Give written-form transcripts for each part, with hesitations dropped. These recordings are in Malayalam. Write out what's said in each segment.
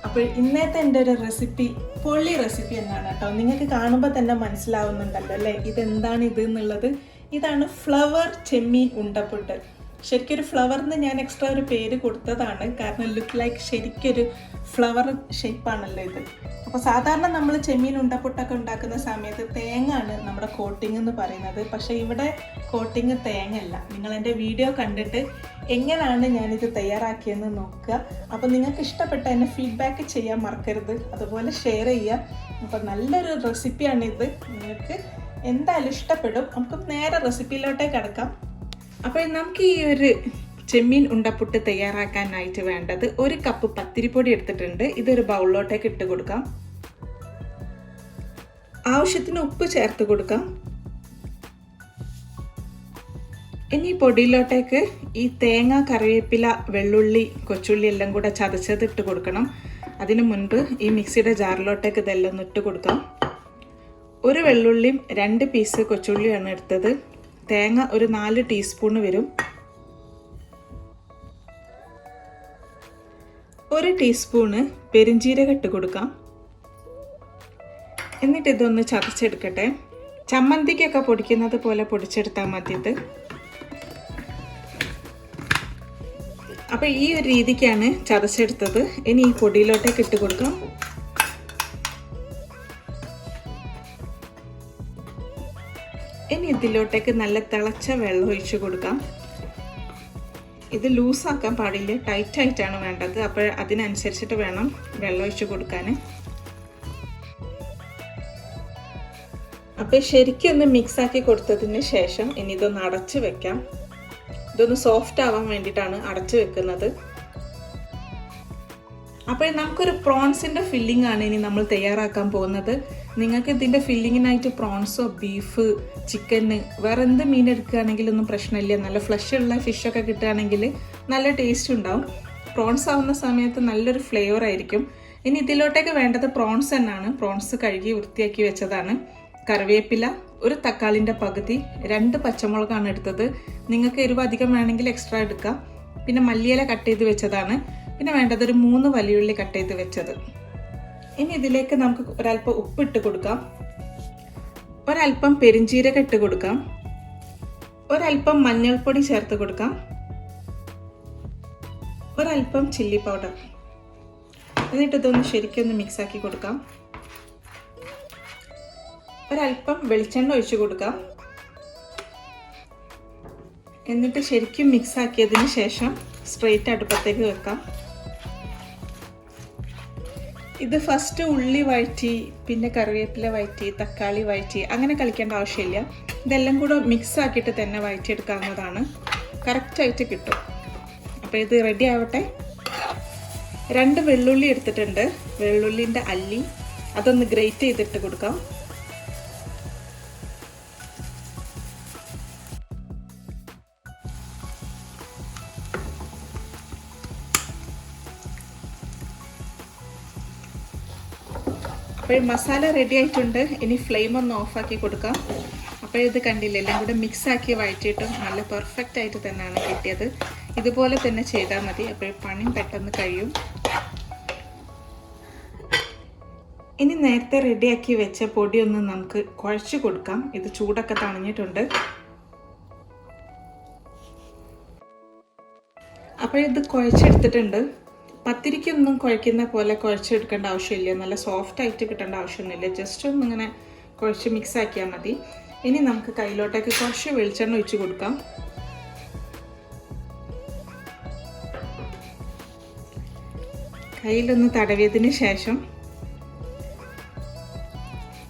അപ്പോൾ ഇന്നത്തെ എൻ്റെ ഒരു റെസിപ്പി പൊള്ളി റെസിപ്പി എന്നാണ് കേട്ടോ. നിങ്ങൾക്ക് കാണുമ്പോൾ തന്നെ മനസ്സിലാവുന്നുണ്ടല്ലോ അല്ലേ ഇതെന്താണ് ഇത് എന്നുള്ളത്. ഇതാണ് ഫ്ലവർ ചെമ്മീൻ ഉണ്ടപ്പുട്ട്. ശരിക്കൊരു ഫ്ലവറിന് ഞാൻ എക്സ്ട്രാ ഒരു പേര് കൊടുത്തതാണ്, കാരണം ലുക്ക് ലൈക്ക് ശരിക്കൊരു ഫ്ലവർ ഷേപ്പാണല്ലോ ഇത്. അപ്പോൾ സാധാരണ നമ്മൾ ചെമ്മീൻ ഉണ്ടപ്പുട്ടൊക്കെ ഉണ്ടാക്കുന്ന സമയത്ത് തേങ്ങ ആണ് നമ്മുടെ കോട്ടിംഗ് എന്ന് പറയുന്നത്. പക്ഷേ ഇവിടെ കോട്ടിങ് തേങ്ങ അല്ല. നിങ്ങൾ എൻ്റെ വീഡിയോ കണ്ടിട്ട് എങ്ങനെയാണ് ഞാനിത് തയ്യാറാക്കിയെന്ന് നോക്കുക. അപ്പോൾ നിങ്ങൾക്ക് ഇഷ്ടപ്പെട്ട എന്നെ ഫീഡ്ബാക്ക് ചെയ്യാൻ മറക്കരുത്, അതുപോലെ ഷെയർ ചെയ്യുക. അപ്പോൾ നല്ലൊരു റെസിപ്പിയാണിത്, നിങ്ങൾക്ക് എന്തായാലും ഇഷ്ടപ്പെടും. നമുക്ക് നേരെ റെസിപ്പിയിലോട്ടേക്ക് കിടക്കാം. അപ്പോൾ നമുക്ക് ഈ ഒരു ചെമ്മീൻ ഉണ്ടപ്പുട്ട് തയ്യാറാക്കാനായിട്ട് വേണ്ടത് 1 കപ്പ് പത്തിരിപ്പൊടി എടുത്തിട്ടുണ്ട്. ഇതൊരു ബൗളിലോട്ടേക്ക് ഇട്ട് കൊടുക്കാം. ആവശ്യത്തിന് ഉപ്പ് ചേർത്ത് കൊടുക്കാം. ഇനി പൊടിയിലോട്ടേക്ക് ഈ തേങ്ങ, കറിവേപ്പില, വെള്ളുള്ളി, കൊച്ചുള്ളി എല്ലാം കൂടെ ചതച്ചത് ഇട്ട് കൊടുക്കണം. അതിനു മുൻപ് ഈ മിക്സിയുടെ ജാറിലോട്ടേക്ക് ഇതെല്ലാം ഒന്ന് ഇട്ട് കൊടുക്കാം. 1 വെള്ളുള്ളിയും 2 പീസ് കൊച്ചുള്ളിയാണ് എടുത്തത്. തേങ്ങ ഒരു 4 ടീസ്പൂൺ വരും. 1 ടീസ്പൂണ് പെരിഞ്ജീരകം ഇട്ട് കൊടുക്കാം. എന്നിട്ട് ഇതൊന്ന് ചതച്ചെടുക്കട്ടെ. ചമ്മന്തിക്കൊക്കെ പൊടിക്കുന്നത് പോലെ പൊടിച്ചെടുത്താൽ മതി ഇത്. അപ്പോൾ ഈ ഒരു രീതിക്കാണ് ചതച്ചെടുത്തത്. ഇനി ഈ പൊടിയിലോട്ടേക്ക് ഇട്ട് കൊടുക്കാം. ഇനി ഇതിലോട്ടേക്ക് നല്ല തിളച്ച വെള്ളം ഒഴിച്ച് കൊടുക്കാം. ഇത് ലൂസാക്കാൻ പാടില്ല, ടൈറ്റായിട്ടാണ് വേണ്ടത്. അപ്പോൾ അതിനനുസരിച്ചിട്ട് വേണം വെള്ളം ഒഴിച്ച് കൊടുക്കാൻ. അപ്പോൾ ശരിക്കും ഒന്ന് മിക്സാക്കി കൊടുത്തതിന് ശേഷം ഇനി ഇതൊന്ന് അടച്ച് വെക്കാം. ഇതൊന്ന് സോഫ്റ്റ് ആവാൻ വേണ്ടിയിട്ടാണ് അടച്ച് വെക്കുന്നത്. അപ്പോൾ നമുക്കൊരു പ്രോൺസിൻ്റെ ഫില്ലിംഗ് ആണ് ഇനി നമ്മൾ തയ്യാറാക്കാൻ പോകുന്നത്. നിങ്ങൾക്ക് ഇതിൻ്റെ ഫില്ലിങ്ങിനായിട്ട് പ്രോൺസോ, ബീഫ്, ചിക്കന്, വേറെ എന്ത് മീൻ എടുക്കുകയാണെങ്കിലൊന്നും പ്രശ്നമില്ല. നല്ല ഫ്ലഷ് ഉള്ള ഫിഷൊക്കെ കിട്ടുകയാണെങ്കിൽ നല്ല ടേസ്റ്റ് ഉണ്ടാവും. പ്രോൺസ് ആവുന്ന സമയത്ത് നല്ലൊരു ഫ്ലേവർ ആയിരിക്കും. ഇനി ഇതിലോട്ടേക്ക് വേണ്ടത് പ്രോൺസ് തന്നെയാണ്. പ്രോൺസ് കഴുകി വൃത്തിയാക്കി വെച്ചതാണ്. കറിവേപ്പില, 1 തക്കാളിൻ്റെ പകുതി, 2 പച്ചമുളകാണ് എടുത്തത്. നിങ്ങൾക്ക് എരിവ് അധികം വേണമെങ്കിൽ എക്സ്ട്രാ എടുക്കാം. പിന്നെ മല്ലിയില കട്ട് ചെയ്ത് വെച്ചതാണ്. പിന്നെ വേണ്ടത് ഒരു 3 വലിയുള്ളി കട്ട് ചെയ്ത് വെച്ചത്. ഇനി ഇതിലേക്ക് നമുക്ക് ഒരല്പം ഉപ്പ് ഇട്ട് കൊടുക്കാം. ഒരല്പം പെരിഞ്ജീരകം ഇട്ട് കൊടുക്കാം. ഒരല്പം മഞ്ഞൾപ്പൊടി ചേർത്ത് കൊടുക്കാം. ഒരല്പം ചില്ലി പൗഡർ. എന്നിട്ട് ഇതൊന്ന് ശരിക്കൊന്ന് മിക്സാക്കി കൊടുക്കാം. ഒരല്പം വെളിച്ചെണ്ണ ഒഴിച്ച് കൊടുക്കാം. എന്നിട്ട് ശരിക്കും മിക്സാക്കിയതിന് ശേഷം സ്ട്രെയിറ്റ് അടുപ്പത്തേക്ക് വെക്കാം. ഇത് ഫസ്റ്റ് ഉള്ളി വഴറ്റി, പിന്നെ കറിവേപ്പില വഴറ്റി, തക്കാളി വഴറ്റി, അങ്ങനെ കളിക്കേണ്ട ആവശ്യമില്ല. ഇതെല്ലാം കൂടെ മിക്സ് ആക്കിയിട്ട് തന്നെ വഴറ്റിയെടുക്കാവുന്നതാണ്. കറക്റ്റായിട്ട് കിട്ടും. അപ്പോൾ ഇത് റെഡി ആവട്ടെ. 2 വെള്ളുള്ളി എടുത്തിട്ടുണ്ട്. വെള്ളുള്ളിൻ്റെ അല്ലി അതൊന്ന് ഗ്രേറ്റ് ചെയ്തിട്ട് കൊടുക്കാം. അപ്പോൾ മസാല റെഡി ആയിട്ടുണ്ട്. ഇനി ഫ്ലെയിം ഒന്ന് ഓഫാക്കി കൊടുക്കാം. അപ്പോൾ ഇത് കണ്ടില്ല, എല്ലാം കൂടെ മിക്സാക്കി വഴറ്റിയിട്ടും നല്ല പെർഫെക്റ്റ് ആയിട്ട് തന്നെയാണ് കിട്ടിയത്. ഇതുപോലെ തന്നെ ചെയ്താൽ മതി. അപ്പോൾ പണി പെട്ടെന്ന് കഴിയും. ഇനി നേരത്തെ റെഡിയാക്കി വെച്ച പൊടി ഒന്ന് നമുക്ക് കുഴച്ച് കൊടുക്കാം. ഇത് ചൂടൊക്കെ തണിഞ്ഞിട്ടുണ്ട്. അപ്പോൾ ഇത് കുഴച്ചെടുത്തിട്ടുണ്ട്. പത്തിരിക്കൊന്നും കുഴക്കുന്ന പോലെ കുഴച്ചെടുക്കേണ്ട ആവശ്യമില്ല. നല്ല സോഫ്റ്റ് ആയിട്ട് കിട്ടേണ്ട ആവശ്യമൊന്നുമില്ല. ജസ്റ്റ് ഒന്നിങ്ങനെ കുഴച്ച് മിക്സ് ആക്കിയാൽ മതി. ഇനി നമുക്ക് കയ്യിലോട്ടേക്ക് കുറച്ച് വെളിച്ചെണ്ണ ഒഴിച്ച് കൊടുക്കാം. കയ്യിലൊന്ന് തടവിയതിന് ശേഷം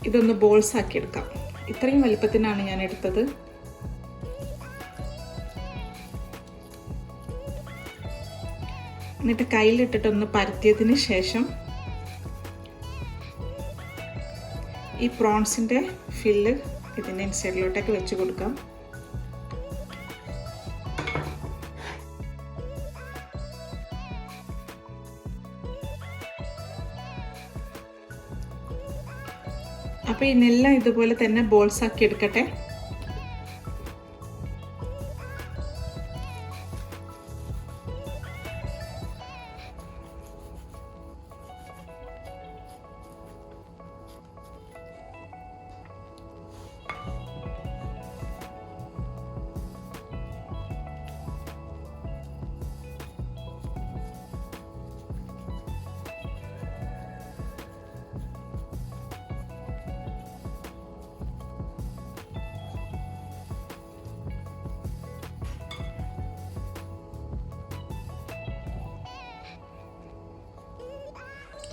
ഇതൊന്ന് ബോൾസ് ആക്കി എടുക്കാം. ഇത്രയും വലിപ്പത്തിനാണ് ഞാൻ എടുത്തത്. എന്നിട്ട് കയ്യിലിട്ടിട്ടൊന്ന് പരത്തിയതിന് ശേഷം ഈ പ്രോൺസിൻ്റെ ഫില്ല് ഇതിൻ്റെ ഇൻസൈഡിലോട്ടേക്ക് വെച്ച് കൊടുക്കാം. അപ്പോൾ ഇതിനെല്ലാം ഇതുപോലെ തന്നെ ബോൾസ് ആക്കി എടുക്കട്ടെ.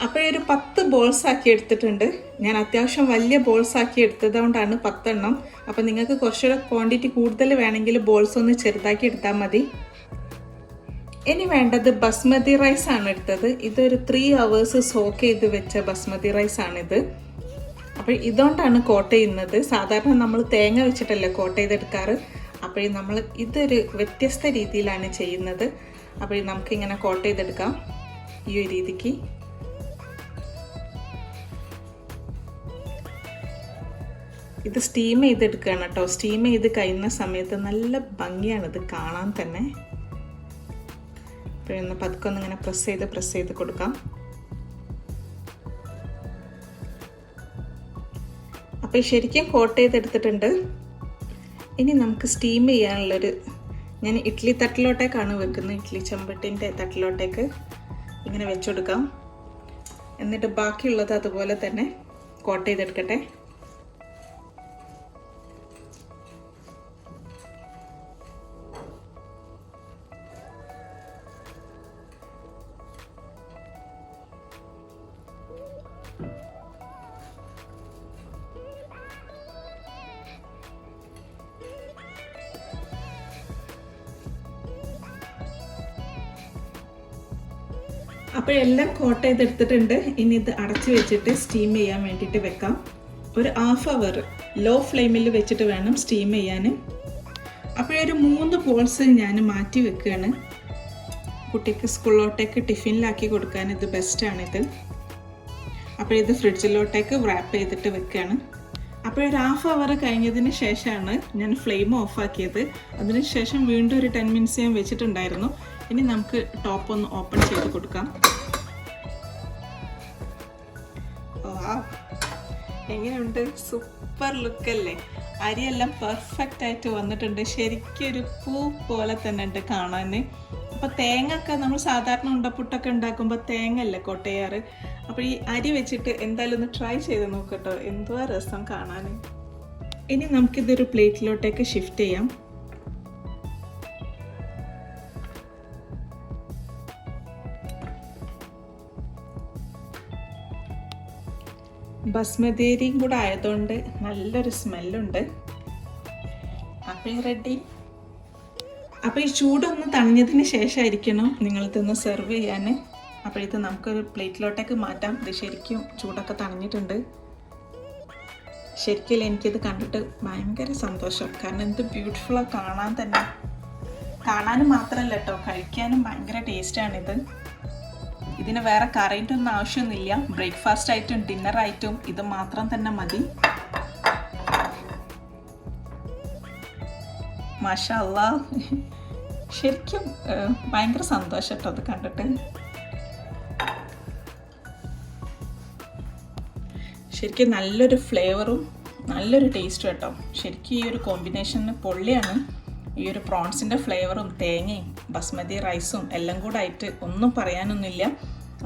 അപ്പോൾ ഒരു 10 ബോൾസ് ആക്കി എടുത്തിട്ടുണ്ട്. ഞാൻ അത്യാവശ്യം വലിയ ബോൾസ് ആക്കി എടുത്തതുകൊണ്ടാണ് 10 എണ്ണം. അപ്പോൾ നിങ്ങൾക്ക് കുറച്ചുകൂടെ ക്വാണ്ടിറ്റി കൂടുതൽ വേണമെങ്കിൽ ബോൾസ് ഒന്ന് ചെറുതാക്കി എടുത്താൽ മതി. ഇനി വേണ്ടത് ബസ്മതി റൈസ് ആണ് എടുത്തത്. ഇതൊരു 3 hours സോക്ക് ചെയ്ത് വെച്ച ബസ്മതി റൈസ് ആണിത്. അപ്പോൾ ഇതുകൊണ്ടാണ് കോട്ട് ചെയ്യുന്നത്. സാധാരണ നമ്മൾ തേങ്ങ വെച്ചിട്ടല്ലേ കോട്ട് ചെയ്തെടുക്കാറ്. അപ്പോൾ നമ്മൾ ഇതൊരു വ്യത്യസ്ത രീതിയിലാണ് ചെയ്യുന്നത്. അപ്പോൾ നമുക്കിങ്ങനെ കോട്ട് ചെയ്തെടുക്കാം ഈ ഒരു രീതിക്ക്. ഇത് സ്റ്റീം ചെയ്തെടുക്കുകയാണ് കേട്ടോ. സ്റ്റീം ചെയ്ത് കഴിയുന്ന സമയത്ത് നല്ല ഭംഗിയാണ് ഇത് കാണാൻ തന്നെ. അപ്പോൾ ഒന്ന് പതുക്കെ ഒന്നിങ്ങനെ പ്രസ് ചെയ്ത് കൊടുക്കാം. അപ്പോൾ ശരിക്കും കോട്ട് ചെയ്തെടുത്തിട്ടുണ്ട്. ഇനി നമുക്ക് സ്റ്റീം ചെയ്യാനുള്ളൊരു, ഞാൻ ഇഡ്ഡലി തട്ടിലോട്ടേക്കാണ് വെക്കുന്നത്. ഇഡ്ഡലി ചെമ്പട്ടിൻ്റെ തട്ടിലോട്ടേക്ക് ഇങ്ങനെ വെച്ചുകൊടുക്കാം. എന്നിട്ട് ബാക്കിയുള്ളത് അതുപോലെ തന്നെ കോട്ട് ചെയ്തെടുക്കട്ടെ. അപ്പോൾ എല്ലാം കോട്ട് ചെയ്തെടുത്തിട്ടുണ്ട്. ഇനി ഇത് അടച്ചു വെച്ചിട്ട് സ്റ്റീം ചെയ്യാൻ വേണ്ടിയിട്ട് വെക്കാം. ഒരു 1/2 hour ലോ ഫ്ലെയിമിൽ വെച്ചിട്ട് വേണം സ്റ്റീം ചെയ്യാൻ. അപ്പോഴൊരു 3 ബോൾസ് ഞാൻ മാറ്റി വെക്കുകയാണ്. കുട്ടിക്ക് സ്കൂളിലോട്ടേക്ക് ടിഫിനിലാക്കി കൊടുക്കാൻ ഇത് ബെസ്റ്റാണിത്. അപ്പോൾ ഇത് ഫ്രിഡ്ജിലോട്ടേക്ക് റാപ്പ് ചെയ്തിട്ട് വെക്കുകയാണ്. അപ്പോഴൊരു 1/2 hour കഴിഞ്ഞതിന് ശേഷമാണ് ഞാൻ ഫ്ലെയിം ഓഫാക്കിയത്. അതിനുശേഷം വീണ്ടും ഒരു 10 minutes ഞാൻ വെച്ചിട്ടുണ്ടായിരുന്നു. ഇനി നമുക്ക് ടോപ്പ് ഒന്ന് ഓപ്പൺ ചെയ്ത് കൊടുക്കാം. എങ്ങനെയുണ്ട്? സൂപ്പർ ലുക്കല്ലേ? അരിയെല്ലാം പെർഫെക്റ്റ് ആയിട്ട് വന്നിട്ടുണ്ട്. ശരിക്കും ഒരു പൂ പോലെ തന്നെ ഉണ്ട് കാണാൻ. അപ്പോൾ തേങ്ങ ഒക്കെ നമ്മൾ സാധാരണ ഉണ്ടപ്പുട്ടൊക്കെ ഉണ്ടാക്കുമ്പോൾ തേങ്ങ അല്ലേ കൊട്ടയാറ്. അപ്പോൾ ഈ അരി വെച്ചിട്ട് എന്തായാലും ഒന്ന് ട്രൈ ചെയ്ത് നോക്കട്ടോ. എന്തുവാ രസം കാണാൻ. ഇനി നമുക്കിതൊരു പ്ലേറ്റിലോട്ടേക്ക് ഷിഫ്റ്റ് ചെയ്യാം. ബസ്മതി അരിയും കൂടെ ആയതുകൊണ്ട് നല്ലൊരു സ്മെല്ലുണ്ട്. അപ്പോൾ റെഡി. അപ്പോൾ ഈ ചൂടൊന്ന് തണിഞ്ഞതിന് ശേഷമായിരിക്കണം നിങ്ങളിതൊന്ന് സെർവ് ചെയ്യാൻ. അപ്പോൾ ഇത് നമുക്കൊരു പ്ലേറ്റിലോട്ടേക്ക് മാറ്റാം. ഇത് ശരിക്കും ചൂടൊക്കെ തണിഞ്ഞിട്ടുണ്ട്. ശരിക്കും എനിക്കിത് കണ്ടിട്ട് ഭയങ്കര സന്തോഷം. കാരണം എന്ത് ബ്യൂട്ടിഫുള്ളാണ് കാണാൻ തന്നെ. കാണാനും മാത്രമല്ല കേട്ടോ, കഴിക്കാനും ഭയങ്കര ടേസ്റ്റാണിത്. ഇതിന് വേറെ കറിൻ്റെ ഒന്നും ആവശ്യമൊന്നുമില്ല. ബ്രേക്ക്ഫാസ്റ്റ് ആയിട്ടും ഡിന്നറായിട്ടും ഇത് മാത്രം തന്നെ മതി. മാഷാ അല്ലാഹ്, ശരിക്കും ഭയങ്കര സന്തോഷം കേട്ടോ അത് കണ്ടിട്ട്. ശരിക്കും നല്ലൊരു ഫ്ലേവറും നല്ലൊരു ടേസ്റ്റും കേട്ടോ. ശരിക്കും ഈ ഒരു കോമ്പിനേഷന് പൊള്ളിയാണ്. ഈ ഒരു പ്രോൺസിൻ്റെ ഫ്ലേവറും തേങ്ങയും ബസ്മതി റൈസും എല്ലാം കൂടെ ആയിട്ട് ഒന്നും പറയാനൊന്നുമില്ല.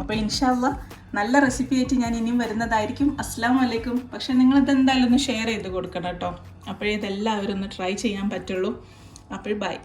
അപ്പോൾ ഇൻഷാ അല്ലാഹ് നല്ല റെസിപ്പി ആയിട്ട് ഞാൻ ഇനിയും വരുന്നതായിരിക്കും. അസ്സലാമു അലൈക്കും. പക്ഷേ നിങ്ങളിത് എന്തായാലും ഒന്ന് ഷെയർ ചെയ്ത് കൊടുക്കണം കേട്ടോ. അപ്പോഴേ ഇതെല്ലാവരും ഒന്ന് ട്രൈ ചെയ്യാൻ പറ്റുള്ളൂ. അപ്പോൾ ബൈ.